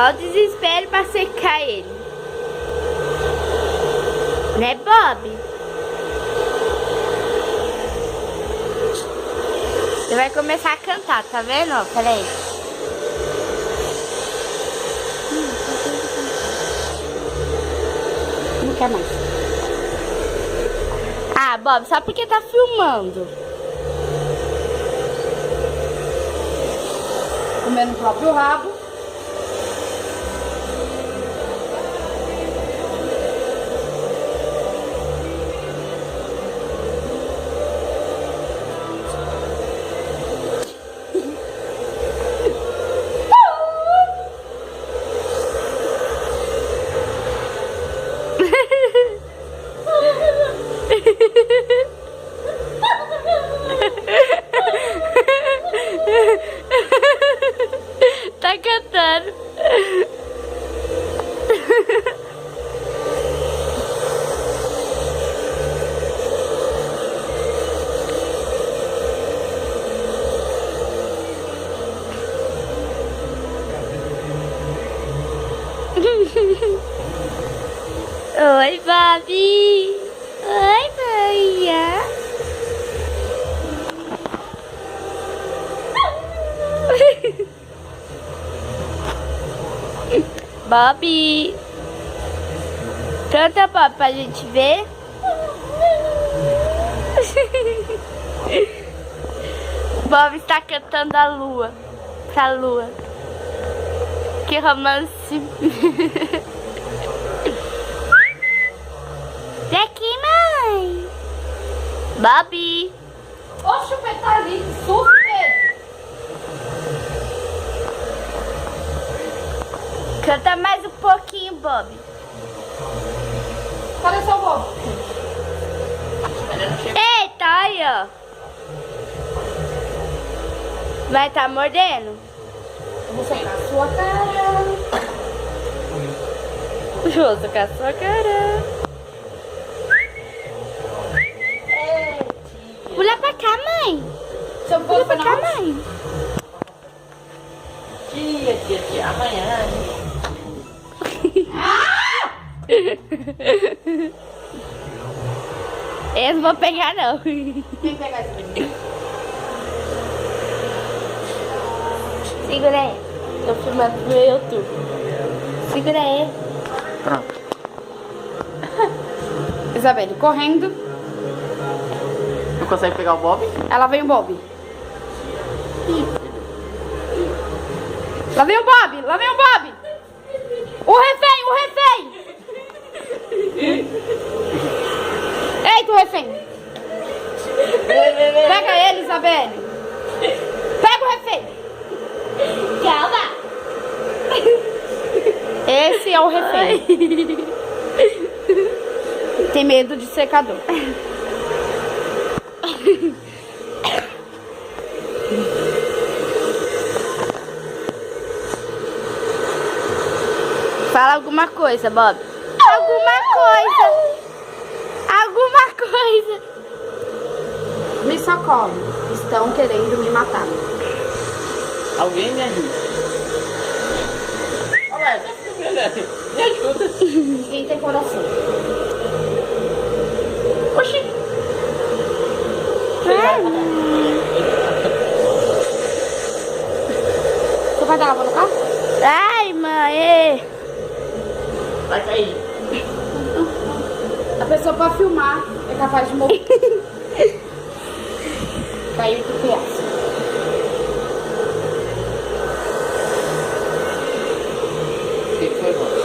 Olha o desespero pra secar ele. Né, Bob? Ele vai começar a cantar, tá vendo? Ó, peraí. Não quer mais. Ah, Bob, só porque tá filmando. Comendo o próprio rabo. Tá cantando. Oi, Bobby. Oi, Maria. Bobby. Canta, Bob, pra gente ver. Bob está cantando a lua. Pra lua. Que romance. Daqui, mãe. Bobby. Ô, chupeta ali, que susto, Pedro. Canta mais um pouquinho, Bob. Cadê seu Bob? Eita, aí, ó. Vai tá mordendo? Eu vou secar a sua cara. Vou secar a sua cara. Pula pra cá, mãe. Seu Pula Bob pra foi cá, na... mãe. Tia, amanhã. Eu não vou pegar, não. Vem pegar esse menino. Segura aí. Tô filmando pro meu YouTube. Segura aí. Pronto. Isabelle correndo. Não consegue pegar o Bob? Ela vem o Bob. Lá vem o Bob, lá vem o Bob. O refém, o refém. Eita, o refém. Pega ele, Isabelle. Pega o refém. Calma. Esse é o refém. Tem medo de secador. Fala alguma coisa, Bob. Alguma coisa. Alguma coisa. Me socorre. Estão querendo me matar. Alguém me ajuda. Olha, me ajuda. Ninguém tem coração. Oxi. Você vai dar água no carro? Ai, mãe. Vai cair. A pessoa pra filmar é capaz de morrer. Caiu de criança. O que foi, mano?